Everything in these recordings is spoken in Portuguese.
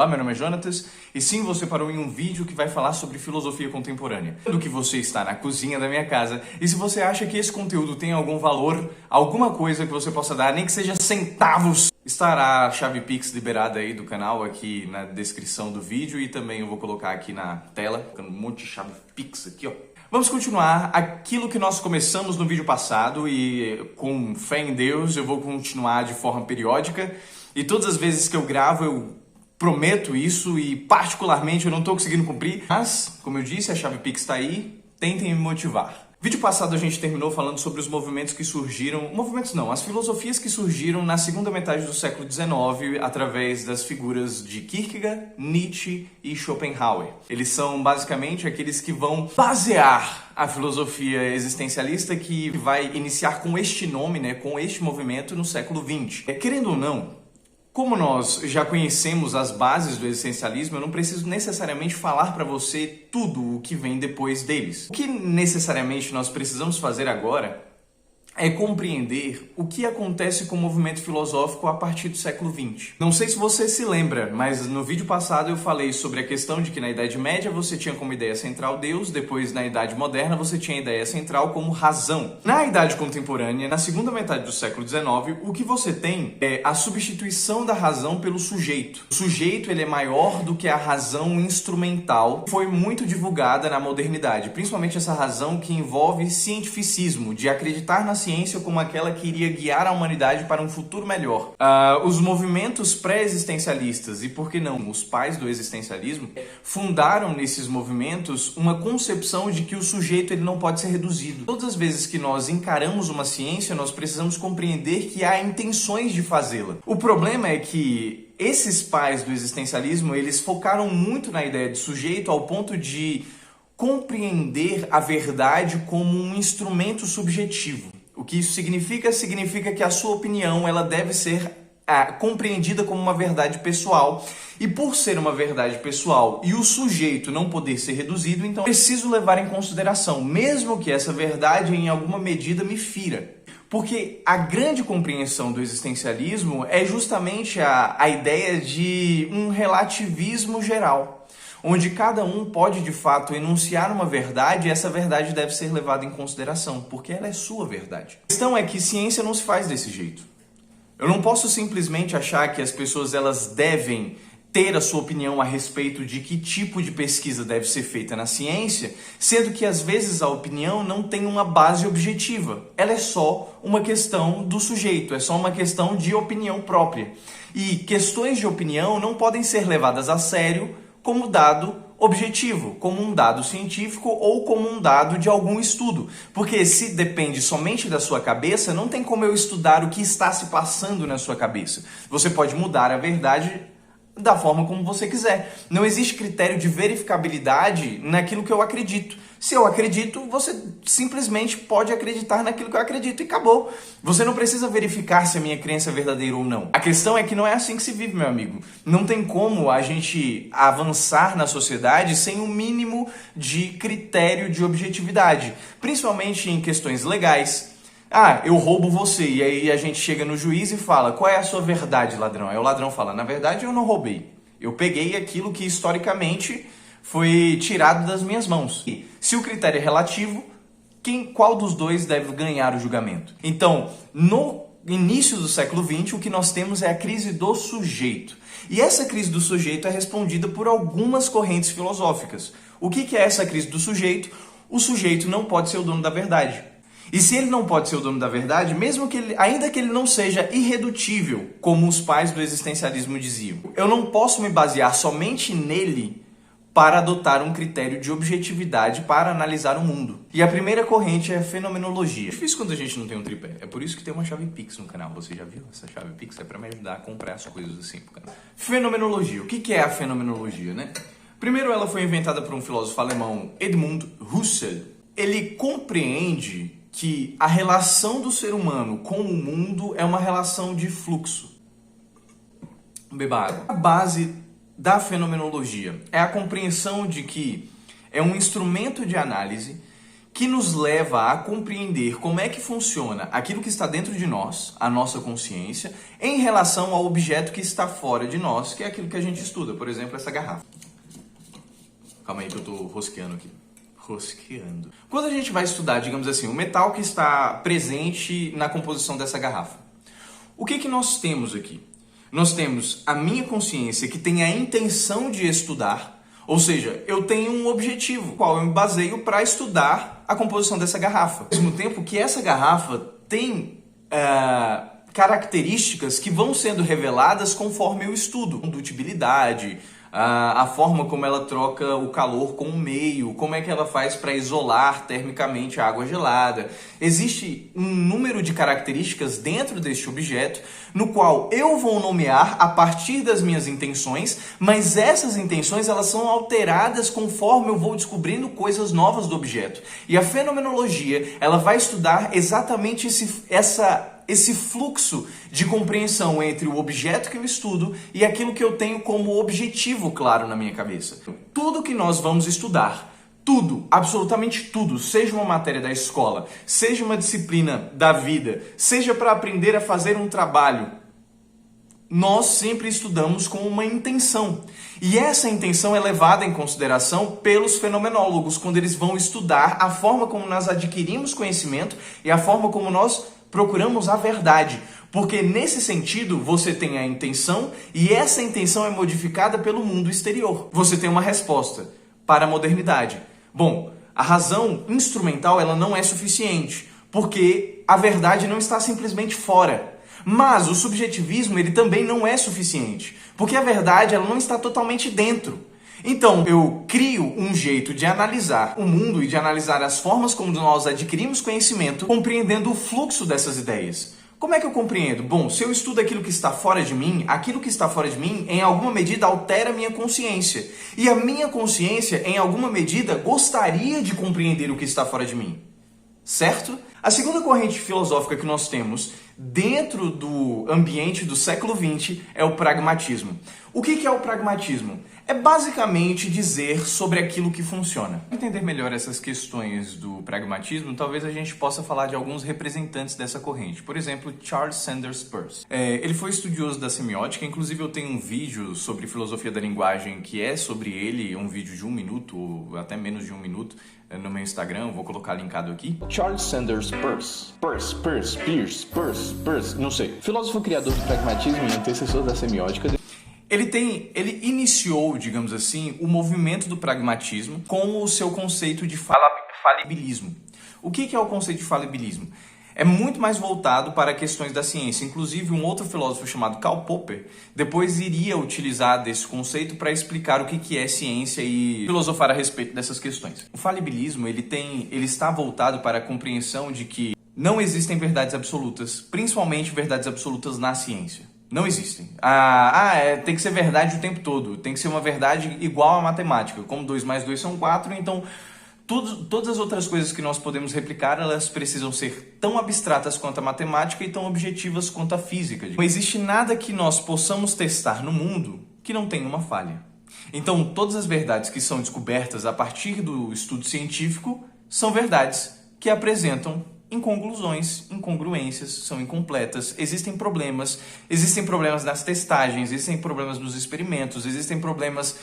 Olá, meu nome é Jonatas e sim, você parou em um vídeo que vai falar sobre filosofia contemporânea. Do que você está na cozinha da minha casa e se você acha que esse conteúdo tem algum valor, alguma coisa que você possa dar, nem que seja centavos, estará a chave Pix liberada aí do canal aqui na descrição do vídeo e também eu vou colocar aqui na tela, um monte de chave Pix aqui, ó. Vamos continuar aquilo que nós começamos no vídeo passado e com fé em Deus eu vou continuar de forma periódica e todas as vezes que eu gravo eu prometo isso e particularmente eu não estou conseguindo cumprir, mas, como eu disse, a chave Pix está aí, tentem me motivar. Vídeo passado a gente terminou falando sobre os movimentos que surgiram, movimentos não, as filosofias que surgiram na segunda metade do século XIX através das figuras de Kierkegaard, Nietzsche e Schopenhauer. Eles são basicamente aqueles que vão basear a filosofia existencialista que vai iniciar com este nome, né, com este movimento no século XX. Querendo ou não, como nós já conhecemos as bases do existencialismo, eu não preciso necessariamente falar para você tudo o que vem depois deles. O que necessariamente nós precisamos fazer agora é compreender o que acontece com o movimento filosófico a partir do século XX. Não sei se você se lembra, mas no vídeo passado eu falei sobre a questão de que na Idade Média você tinha como ideia central Deus, depois na Idade Moderna você tinha a ideia central como razão. Na Idade Contemporânea, na segunda metade do século XIX, o que você tem é a substituição da razão pelo sujeito. O sujeito ele é maior do que a razão instrumental, que foi muito divulgada na modernidade, principalmente essa razão que envolve cientificismo, de acreditar na ciência como aquela que iria guiar a humanidade para um futuro melhor. Os movimentos pré-existencialistas, e por que não, os pais do existencialismo, fundaram nesses movimentos uma concepção de que o sujeito ele não pode ser reduzido. Todas as vezes que nós encaramos uma ciência, nós precisamos compreender que há intenções de fazê-la. O problema é que esses pais do existencialismo, eles focaram muito na ideia de sujeito ao ponto de compreender a verdade como um instrumento subjetivo. O que isso significa? Significa que a sua opinião ela deve ser compreendida como uma verdade pessoal. E por ser uma verdade pessoal e o sujeito não poder ser reduzido, então preciso levar em consideração, mesmo que essa verdade em alguma medida me fira. Porque a grande compreensão do existencialismo é justamente a ideia de um relativismo geral, onde cada um pode de fato enunciar uma verdade e essa verdade deve ser levada em consideração, porque ela é sua verdade. A questão é que ciência não se faz desse jeito. Eu não posso simplesmente achar que as pessoas elas devem ter a sua opinião a respeito de que tipo de pesquisa deve ser feita na ciência, sendo que às vezes a opinião não tem uma base objetiva. Ela é só uma questão do sujeito, é só uma questão de opinião própria. E questões de opinião não podem ser levadas a sério como dado objetivo, como um dado científico ou como um dado de algum estudo. Porque se depende somente da sua cabeça, não tem como eu estudar o que está se passando na sua cabeça. Você pode mudar a verdade da forma como você quiser. Não existe critério de verificabilidade naquilo que eu acredito. Se eu acredito, você simplesmente pode acreditar naquilo que eu acredito e acabou. Você não precisa verificar se a minha crença é verdadeira ou não. A questão é que não é assim que se vive, meu amigo. Não tem como a gente avançar na sociedade sem um mínimo de critério de objetividade, principalmente em questões legais. Eu roubo você, e aí a gente chega no juiz e fala, qual é a sua verdade, ladrão? Aí o ladrão fala, na verdade eu não roubei. Eu peguei aquilo que historicamente foi tirado das minhas mãos. E se o critério é relativo, qual dos dois deve ganhar o julgamento? Então, no início do século XX, o que nós temos é a crise do sujeito. E essa crise do sujeito é respondida por algumas correntes filosóficas. O que é essa crise do sujeito? O sujeito não pode ser o dono da verdade. E se ele não pode ser o dono da verdade, mesmo que ele, ainda que ele não seja irredutível, como os pais do existencialismo diziam, eu não posso me basear somente nele para adotar um critério de objetividade para analisar o mundo. E a primeira corrente é a fenomenologia. É difícil quando a gente não tem um tripé. É por isso que tem uma chave Pix no canal. Você já viu? Essa chave Pix é para me ajudar a comprar as coisas assim pro canal. Fenomenologia. O que é a fenomenologia, né? Primeiro, ela foi inventada por um filósofo alemão, Edmund Husserl. Ele compreende que a relação do ser humano com o mundo é uma relação de fluxo. Beba água. A base da fenomenologia é a compreensão de que é um instrumento de análise que nos leva a compreender como é que funciona aquilo que está dentro de nós, a nossa consciência, em relação ao objeto que está fora de nós, que é aquilo que a gente estuda. Por exemplo, essa garrafa. Calma aí que eu estou rosqueando aqui. Rosqueando. Quando a gente vai estudar, digamos assim, o metal que está presente na composição dessa garrafa, o que nós temos aqui? Nós temos a minha consciência que tem a intenção de estudar, ou seja, eu tenho um objetivo, qual eu me baseio para estudar a composição dessa garrafa. Ao mesmo tempo que essa garrafa tem características que vão sendo reveladas conforme eu estudo. Condutibilidade, a forma como ela troca o calor com o meio, como é que ela faz para isolar termicamente a água gelada. Existe um número de características dentro deste objeto, no qual eu vou nomear a partir das minhas intenções, mas essas intenções elas são alteradas conforme eu vou descobrindo coisas novas do objeto. E a fenomenologia ela vai estudar exatamente esse fluxo de compreensão entre o objeto que eu estudo e aquilo que eu tenho como objetivo claro na minha cabeça. Tudo que nós vamos estudar, tudo, absolutamente tudo, seja uma matéria da escola, seja uma disciplina da vida, seja para aprender a fazer um trabalho, nós sempre estudamos com uma intenção. E essa intenção é levada em consideração pelos fenomenólogos, quando eles vão estudar a forma como nós adquirimos conhecimento e a forma como nós procuramos a verdade, porque nesse sentido você tem a intenção e essa intenção é modificada pelo mundo exterior. Você tem uma resposta para a modernidade. Bom, a razão instrumental ela não é suficiente, porque a verdade não está simplesmente fora. Mas o subjetivismo ele também não é suficiente, porque a verdade ela não está totalmente dentro. Então, eu crio um jeito de analisar o mundo e de analisar as formas como nós adquirimos conhecimento, compreendendo o fluxo dessas ideias. Como é que eu compreendo? Bom, se eu estudo aquilo que está fora de mim, aquilo que está fora de mim, em alguma medida, altera a minha consciência. E a minha consciência, em alguma medida, gostaria de compreender o que está fora de mim. Certo? A segunda corrente filosófica que nós temos dentro do ambiente do século XX é o pragmatismo. O que é o pragmatismo? É basicamente dizer sobre aquilo que funciona. Para entender melhor essas questões do pragmatismo, talvez a gente possa falar de alguns representantes dessa corrente. Por exemplo, Charles Sanders Peirce. Ele foi estudioso da semiótica, inclusive eu tenho um vídeo sobre filosofia da linguagem que é sobre ele, um vídeo de 1 minuto, ou até menos de 1 minuto, no meu Instagram, vou colocar linkado aqui. Charles Sanders Peirce. Peirce, não sei. Filósofo criador do pragmatismo e antecessor da semiótica. Ele iniciou, digamos assim, o movimento do pragmatismo com o seu conceito de falibilismo. O que é o conceito de falibilismo? É muito mais voltado para questões da ciência. Inclusive, um outro filósofo chamado Karl Popper depois iria utilizar desse conceito para explicar o que é ciência e filosofar a respeito dessas questões. O falibilismo ele está voltado para a compreensão de que não existem verdades absolutas, principalmente verdades absolutas na ciência. Não existem. Tem que ser verdade o tempo todo. Tem que ser uma verdade igual à matemática. Como 2 mais 2 são 4, então todas as outras coisas que nós podemos replicar, elas precisam ser tão abstratas quanto a matemática e tão objetivas quanto a física. Não existe nada que nós possamos testar no mundo que não tenha uma falha. Então, todas as verdades que são descobertas a partir do estudo científico são verdades que apresentam inconclusões, incongruências, são incompletas, existem problemas nas testagens, existem problemas nos experimentos, existem problemas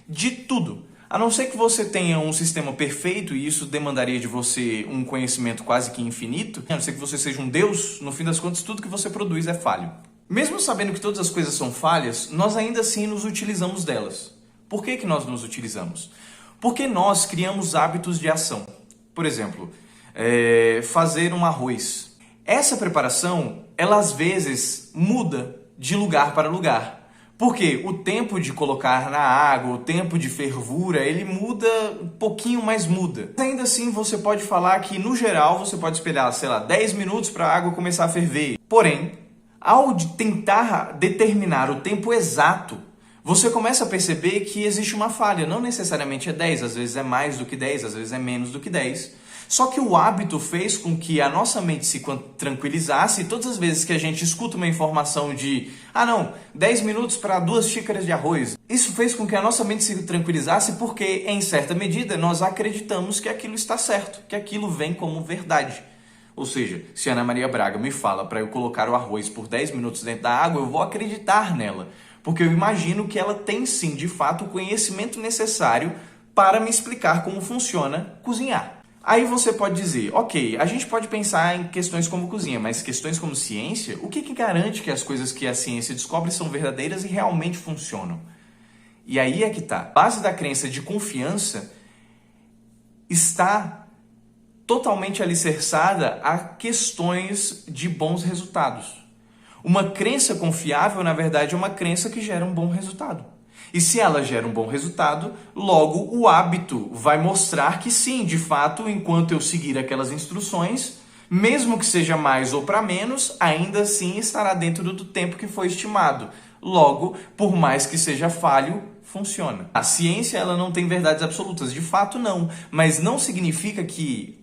de tudo. A não ser que você tenha um sistema perfeito, e isso demandaria de você um conhecimento quase que infinito, a não ser que você seja um Deus, no fim das contas tudo que você produz é falho. Mesmo sabendo que todas as coisas são falhas, nós ainda assim nos utilizamos delas. Por que nós nos utilizamos? Porque nós criamos hábitos de ação. Por exemplo, fazer um arroz. Essa preparação, ela às vezes muda de lugar para lugar. Porque o tempo de colocar na água, o tempo de fervura, ele muda um pouquinho, mas muda. Ainda assim, você pode falar que, no geral, você pode esperar, 10 minutos para a água começar a ferver. Porém, ao tentar determinar o tempo exato, você começa a perceber que existe uma falha. Não necessariamente é 10, às vezes é mais do que 10, às vezes é menos do que 10. Só que o hábito fez com que a nossa mente se tranquilizasse e todas as vezes que a gente escuta uma informação de 10 minutos para 2 xícaras de arroz. Isso fez com que a nossa mente se tranquilizasse porque, em certa medida, nós acreditamos que aquilo está certo, que aquilo vem como verdade. Ou seja, se a Ana Maria Braga me fala para eu colocar o arroz por 10 minutos dentro da água, eu vou acreditar nela. Porque eu imagino que ela tem sim, de fato, o conhecimento necessário para me explicar como funciona cozinhar. Aí você pode dizer, ok, a gente pode pensar em questões como cozinha, mas questões como ciência, o que garante que as coisas que a ciência descobre são verdadeiras e realmente funcionam? E aí é que tá. A base da crença de confiança está totalmente alicerçada a questões de bons resultados. Uma crença confiável, na verdade, é uma crença que gera um bom resultado. E se ela gera um bom resultado, logo o hábito vai mostrar que sim, de fato, enquanto eu seguir aquelas instruções, mesmo que seja mais ou para menos, ainda assim estará dentro do tempo que foi estimado. Logo, por mais que seja falho, funciona. A ciência ela não tem verdades absolutas, de fato não, mas não significa que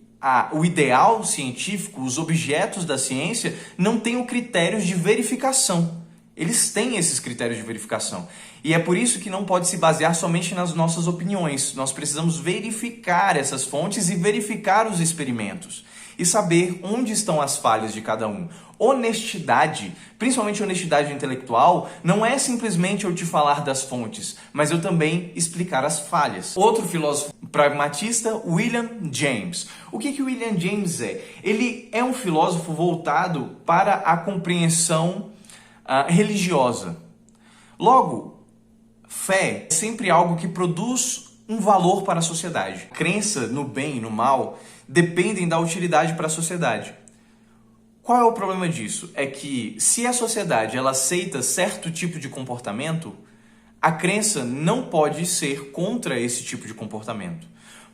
o ideal científico, os objetos da ciência, não tenham critérios de verificação. Eles têm esses critérios de verificação. E é por isso que não pode se basear somente nas nossas opiniões. Nós precisamos verificar essas fontes e verificar os experimentos. E saber onde estão as falhas de cada um. Honestidade, principalmente honestidade intelectual, não é simplesmente eu te falar das fontes, mas eu também explicar as falhas. Outro filósofo pragmatista, William James. O que William James é? Ele é um filósofo voltado para a compreensão religiosa. Logo, fé é sempre algo que produz um valor para a sociedade. A crença no bem e no mal dependem da utilidade para a sociedade. Qual é o problema disso? É que se a sociedade ela aceita certo tipo de comportamento, a crença não pode ser contra esse tipo de comportamento.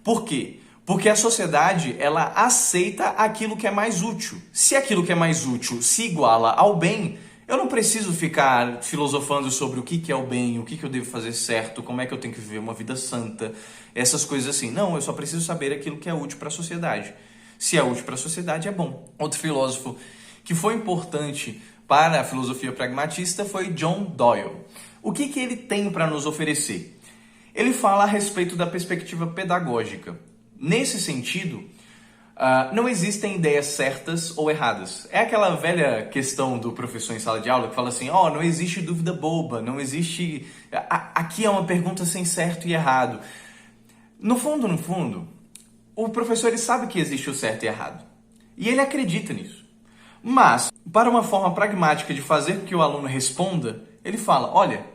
Por quê? Porque a sociedade ela aceita aquilo que é mais útil. Se aquilo que é mais útil se iguala ao bem, eu não preciso ficar filosofando sobre o que é o bem, o que eu devo fazer certo, como é que eu tenho que viver uma vida santa, essas coisas assim. Não, eu só preciso saber aquilo que é útil para a sociedade. Se é útil para a sociedade, é bom. Outro filósofo que foi importante para a filosofia pragmatista foi John Doyle. O que ele tem para nos oferecer? Ele fala a respeito da perspectiva pedagógica. Nesse sentido, não existem ideias certas ou erradas. É aquela velha questão do professor em sala de aula que fala assim, não existe dúvida boba, não existe... Aqui é uma pergunta sem certo e errado. No fundo, o professor ele sabe que existe o certo e errado. E ele acredita nisso. Mas, para uma forma pragmática de fazer com que o aluno responda, ele fala, olha,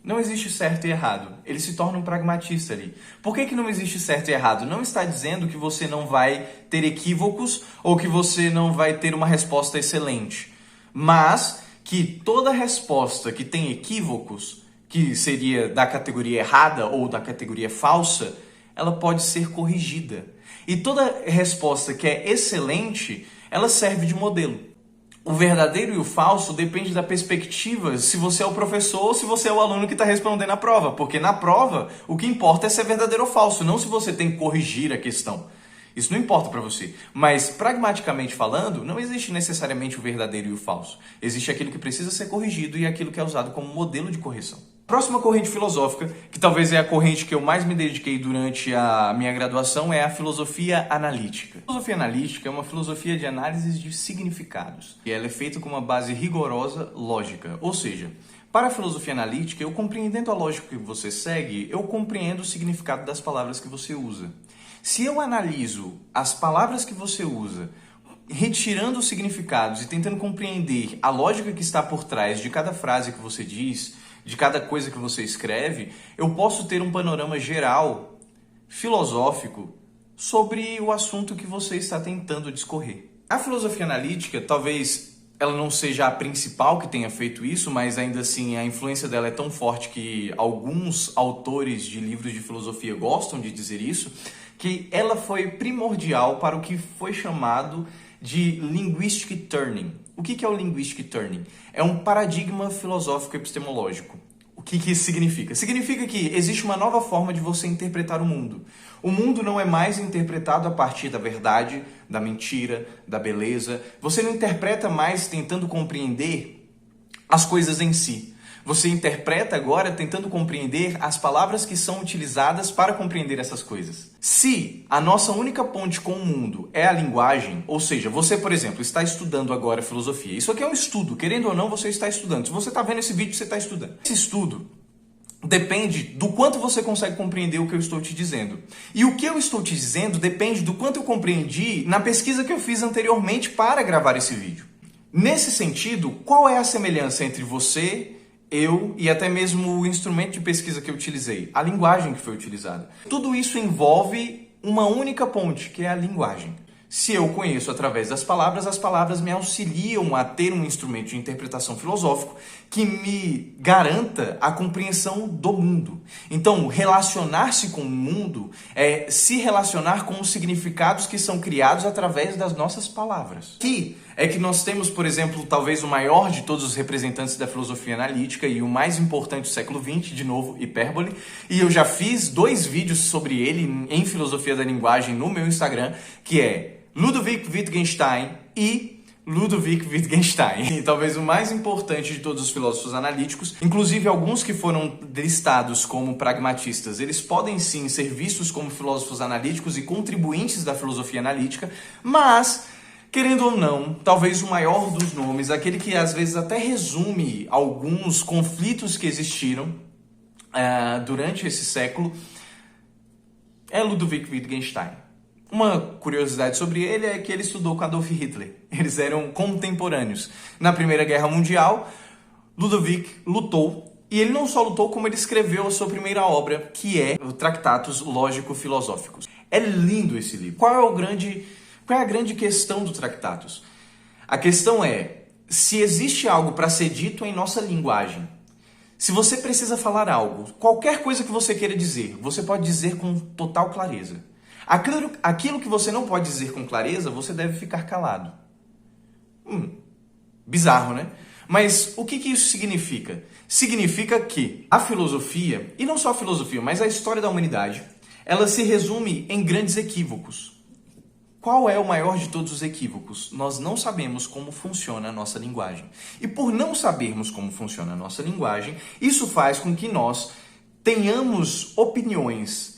não existe certo e errado. Ele se torna um pragmatista ali. Por que não existe certo e errado? Não está dizendo que você não vai ter equívocos ou que você não vai ter uma resposta excelente. Mas que toda resposta que tem equívocos, que seria da categoria errada ou da categoria falsa, ela pode ser corrigida. E toda resposta que é excelente, ela serve de modelo. O verdadeiro e o falso depende da perspectiva, se você é o professor ou se você é o aluno que está respondendo a prova. Porque na prova, o que importa é se é verdadeiro ou falso, não se você tem que corrigir a questão. Isso não importa para você. Mas, pragmaticamente falando, não existe necessariamente o verdadeiro e o falso. Existe aquilo que precisa ser corrigido e aquilo que é usado como modelo de correção. Próxima corrente filosófica, que talvez é a corrente que eu mais me dediquei durante a minha graduação, é a filosofia analítica. A filosofia analítica é uma filosofia de análise de significados. E ela é feita com uma base rigorosa lógica. Ou seja, para a filosofia analítica, eu compreendendo a lógica que você segue, eu compreendo o significado das palavras que você usa. Se eu analiso as palavras que você usa, retirando os significados e tentando compreender a lógica que está por trás de cada frase que você diz, de cada coisa que você escreve, eu posso ter um panorama geral, filosófico, sobre o assunto que você está tentando discorrer. A filosofia analítica, talvez ela não seja a principal que tenha feito isso, mas ainda assim a influência dela é tão forte que alguns autores de livros de filosofia gostam de dizer isso, que ela foi primordial para o que foi chamado de linguistic turning. O que é o linguistic turning? É um paradigma filosófico epistemológico. O que isso significa? Significa que existe uma nova forma de você interpretar o mundo. O mundo não é mais interpretado a partir da verdade, da mentira, da beleza. Você não interpreta mais tentando compreender as coisas em si. Você interpreta agora tentando compreender as palavras que são utilizadas para compreender essas coisas. Se a nossa única ponte com o mundo é a linguagem, ou seja, você, por exemplo, está estudando agora filosofia. Isso aqui é um estudo, querendo ou não, você está estudando. Se você está vendo esse vídeo, você está estudando. Esse estudo depende do quanto você consegue compreender o que eu estou te dizendo. E o que eu estou te dizendo depende do quanto eu compreendi na pesquisa que eu fiz anteriormente para gravar esse vídeo. Nesse sentido, qual é a semelhança entre você, eu e até mesmo o instrumento de pesquisa que eu utilizei, a linguagem que foi utilizada? Tudo isso envolve uma única ponte, que é a linguagem. Se eu conheço através das palavras, as palavras me auxiliam a ter um instrumento de interpretação filosófico que me garanta a compreensão do mundo. Então, relacionar-se com o mundo é se relacionar com os significados que são criados através das nossas palavras. Aqui é que nós temos, por exemplo, talvez o maior de todos os representantes da filosofia analítica e o mais importante do século XX, de novo, Hipérbole. E eu já fiz 2 vídeos sobre ele em filosofia da linguagem no meu Instagram, que é Ludwig Wittgenstein e Ludwig Wittgenstein. E talvez o mais importante de todos os filósofos analíticos, inclusive alguns que foram listados como pragmatistas, eles podem sim ser vistos como filósofos analíticos e contribuintes da filosofia analítica, mas, querendo ou não, talvez o maior dos nomes, aquele que às vezes até resume alguns conflitos que existiram durante esse século, é Ludwig Wittgenstein. Uma curiosidade sobre ele é que ele estudou com Adolf Hitler. Eles eram contemporâneos. Na Primeira Guerra Mundial, Ludwig lutou, e ele não só lutou, como ele escreveu a sua primeira obra, que é o Tratatus Lógico-Filosóficos. É lindo esse livro. Qual é a grande questão do Tratatus? A questão é, se existe algo para ser dito em nossa linguagem, se você precisa falar algo, qualquer coisa que você queira dizer, você pode dizer com total clareza. Aquilo que você não pode dizer com clareza, você deve ficar calado. Bizarro, né? Mas o que isso significa? Significa que a filosofia, e não só a filosofia, mas a história da humanidade, ela se resume em grandes equívocos. Qual é o maior de todos os equívocos? Nós não sabemos como funciona a nossa linguagem. E por não sabermos como funciona a nossa linguagem, isso faz com que nós tenhamos opiniões.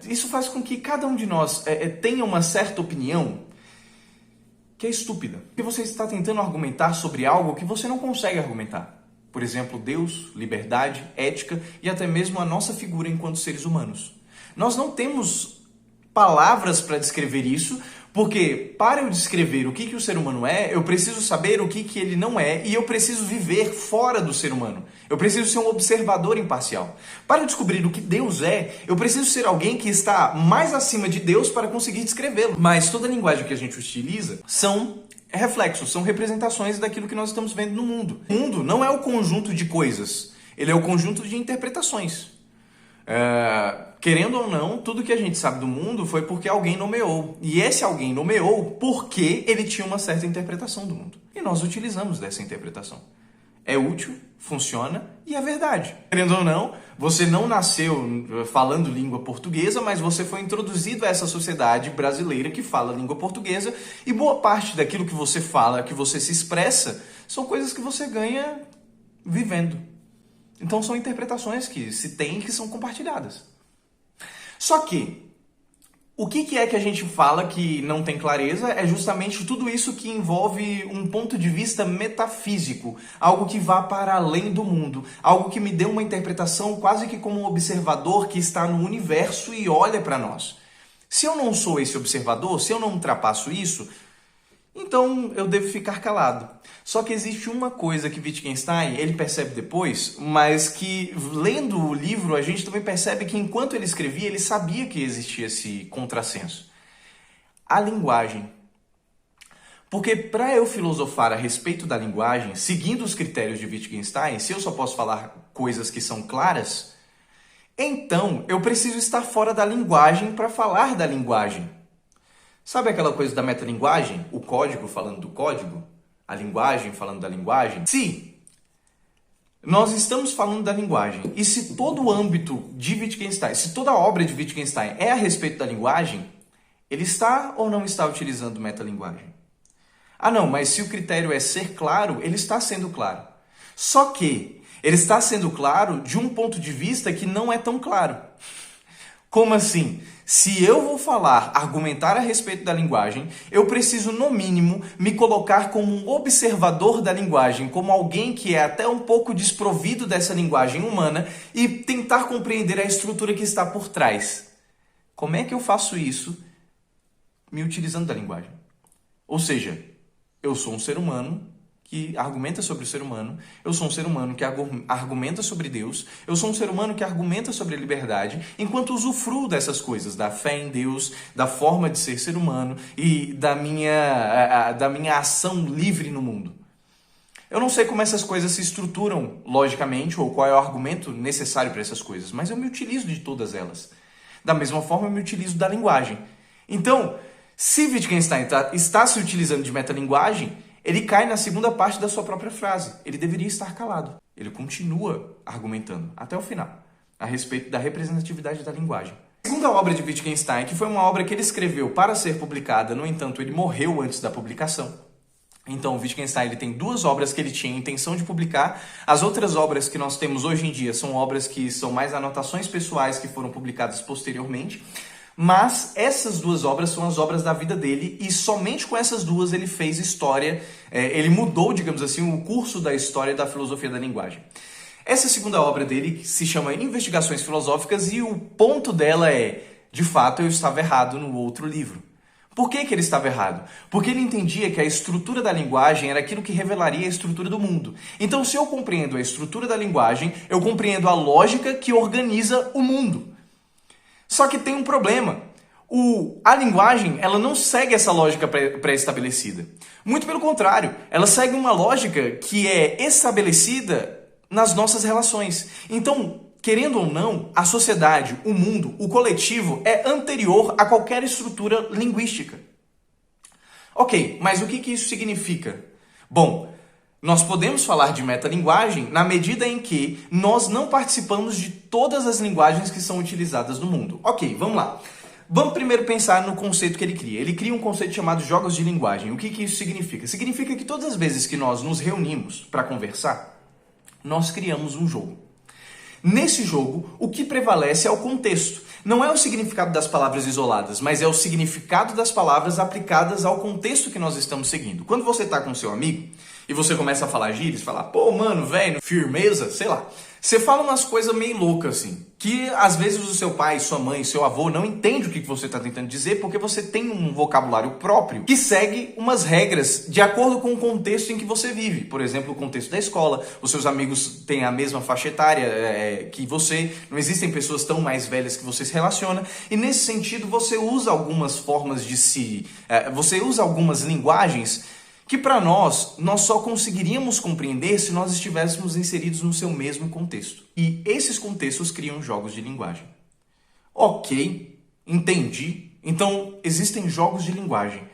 Isso faz com que cada um de nós tenha uma certa opinião que é estúpida. Porque você está tentando argumentar sobre algo que você não consegue argumentar. Por exemplo, Deus, liberdade, ética e até mesmo a nossa figura enquanto seres humanos. Nós não temos palavras para descrever isso, porque para eu descrever o que o ser humano é, eu preciso saber o que ele não é e eu preciso viver fora do ser humano. Eu preciso ser um observador imparcial. Para eu descobrir o que Deus é, eu preciso ser alguém que está mais acima de Deus para conseguir descrevê-lo. Mas toda a linguagem que a gente utiliza são reflexos, são representações daquilo que nós estamos vendo no mundo. O mundo não é o conjunto de coisas, ele é o conjunto de interpretações. Querendo ou não, tudo que a gente sabe do mundo foi porque alguém nomeou. E esse alguém nomeou porque ele tinha uma certa interpretação do mundo. E nós utilizamos dessa interpretação. É útil, funciona e é verdade. Querendo ou não, você não nasceu falando língua portuguesa, mas você foi introduzido a essa sociedade brasileira que fala língua portuguesa e boa parte daquilo que você fala, que você se expressa, são coisas que você ganha vivendo. Então são interpretações que se tem e que são compartilhadas. Só que, o que é que a gente fala que não tem clareza é justamente tudo isso que envolve um ponto de vista metafísico, algo que vá para além do mundo, algo que me dê uma interpretação quase que como um observador que está no universo e olha para nós. Se eu não sou esse observador, se eu não ultrapasso isso, então eu devo ficar calado. Só que existe uma coisa que Wittgenstein, ele percebe depois, mas que lendo o livro a gente também percebe que enquanto ele escrevia, ele sabia que existia esse contrassenso. A linguagem. Porque para eu filosofar a respeito da linguagem, seguindo os critérios de Wittgenstein, se eu só posso falar coisas que são claras, então eu preciso estar fora da linguagem para falar da linguagem. Sabe aquela coisa da metalinguagem? O código falando do código? A linguagem falando da linguagem? Se nós estamos falando da linguagem. E se todo o âmbito de Wittgenstein, se toda a obra de Wittgenstein é a respeito da linguagem, ele está ou não está utilizando metalinguagem? Ah não, mas se o critério é ser claro, ele está sendo claro. Só que ele está sendo claro de um ponto de vista que não é tão claro. Como assim? Se eu vou falar, argumentar a respeito da linguagem, eu preciso, no mínimo, me colocar como um observador da linguagem, como alguém que é até um pouco desprovido dessa linguagem humana e tentar compreender a estrutura que está por trás. Como é que eu faço isso me utilizando da linguagem? Ou seja, eu sou um ser humano que argumenta sobre o ser humano, eu sou um ser humano que argumenta sobre Deus, eu sou um ser humano que argumenta sobre a liberdade, enquanto usufruo dessas coisas, da fé em Deus, da forma de ser humano e da minha ação livre no mundo. Eu não sei como essas coisas se estruturam logicamente ou qual é o argumento necessário para essas coisas, mas eu me utilizo de todas elas. Da mesma forma, eu me utilizo da linguagem. Então, se Wittgenstein está se utilizando de metalinguagem, ele cai na segunda parte da sua própria frase. Ele deveria estar calado. Ele continua argumentando até o final a respeito da representatividade da linguagem. A segunda obra de Wittgenstein, que foi uma obra que ele escreveu para ser publicada, no entanto, ele morreu antes da publicação. Então, o Wittgenstein ele tem duas obras que ele tinha intenção de publicar. As outras obras que nós temos hoje em dia são obras que são mais anotações pessoais que foram publicadas posteriormente. Mas essas duas obras são as obras da vida dele e somente com essas duas ele fez história, ele mudou, digamos assim, o curso da história da filosofia da linguagem. Essa segunda obra dele se chama Investigações Filosóficas e o ponto dela é, de fato, eu estava errado no outro livro. Por que ele estava errado? Porque ele entendia que a estrutura da linguagem era aquilo que revelaria a estrutura do mundo. Então, se eu compreendo a estrutura da linguagem, eu compreendo a lógica que organiza o mundo. Só que tem um problema. A linguagem ela não segue essa lógica pré-estabelecida. Muito pelo contrário, ela segue uma lógica que é estabelecida nas nossas relações. Então, querendo ou não, a sociedade, o mundo, o coletivo é anterior a qualquer estrutura linguística. Ok, mas o que isso significa? Bom, nós podemos falar de metalinguagem na medida em que nós não participamos de todas as linguagens que são utilizadas no mundo. Ok, vamos lá. Vamos primeiro pensar no conceito que ele cria. Ele cria um conceito chamado jogos de linguagem. O que isso significa? Significa que todas as vezes que nós nos reunimos para conversar, nós criamos um jogo. Nesse jogo, o que prevalece é o contexto. Não é o significado das palavras isoladas, mas é o significado das palavras aplicadas ao contexto que nós estamos seguindo. Quando você está com seu amigo e você começa a falar gírias, falar, pô, mano, velho, firmeza, sei lá. Você fala umas coisas meio loucas, assim, que às vezes o seu pai, sua mãe, seu avô não entende o que você está tentando dizer porque você tem um vocabulário próprio que segue umas regras de acordo com o contexto em que você vive. Por exemplo, o contexto da escola, os seus amigos têm a mesma faixa etária que você, não existem pessoas tão mais velhas que você se relaciona, e nesse sentido você usa algumas formas de você usa algumas linguagens que para nós só conseguiríamos compreender se nós estivéssemos inseridos no seu mesmo contexto. E esses contextos criam jogos de linguagem. Ok, entendi. Então, existem jogos de linguagem.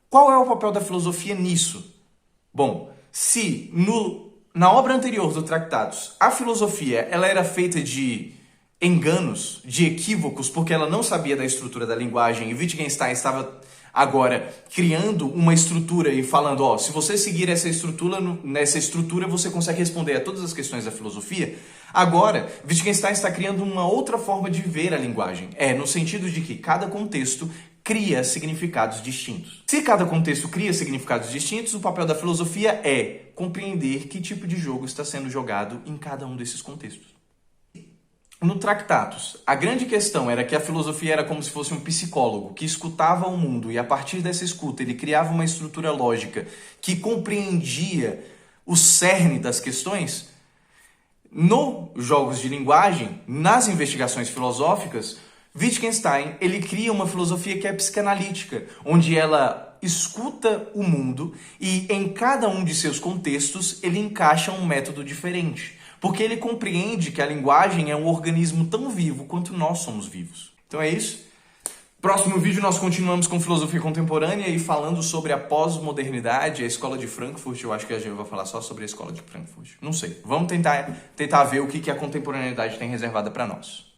Qual é o papel da filosofia nisso? Bom, se na obra anterior do Tractatus, a filosofia ela era feita de enganos, de equívocos, porque ela não sabia da estrutura da linguagem, e Wittgenstein estava agora criando uma estrutura e falando, ó, se você seguir nessa estrutura você consegue responder a todas as questões da filosofia. Agora, Wittgenstein está criando uma outra forma de ver a linguagem. No sentido de que cada contexto cria significados distintos. Se cada contexto cria significados distintos, o papel da filosofia é compreender que tipo de jogo está sendo jogado em cada um desses contextos. No Tractatus, a grande questão era que a filosofia era como se fosse um psicólogo que escutava o mundo e a partir dessa escuta ele criava uma estrutura lógica que compreendia o cerne das questões. Nos jogos de linguagem, nas investigações filosóficas, Wittgenstein ele cria uma filosofia que é psicanalítica, onde ela escuta o mundo e em cada um de seus contextos ele encaixa um método diferente. Porque ele compreende que a linguagem é um organismo tão vivo quanto nós somos vivos. Então é isso. Próximo vídeo nós continuamos com filosofia contemporânea e falando sobre a pós-modernidade, a escola de Frankfurt. Eu acho que a gente vai falar só sobre a escola de Frankfurt. Não sei. Vamos tentar ver o que a contemporaneidade tem reservada para nós.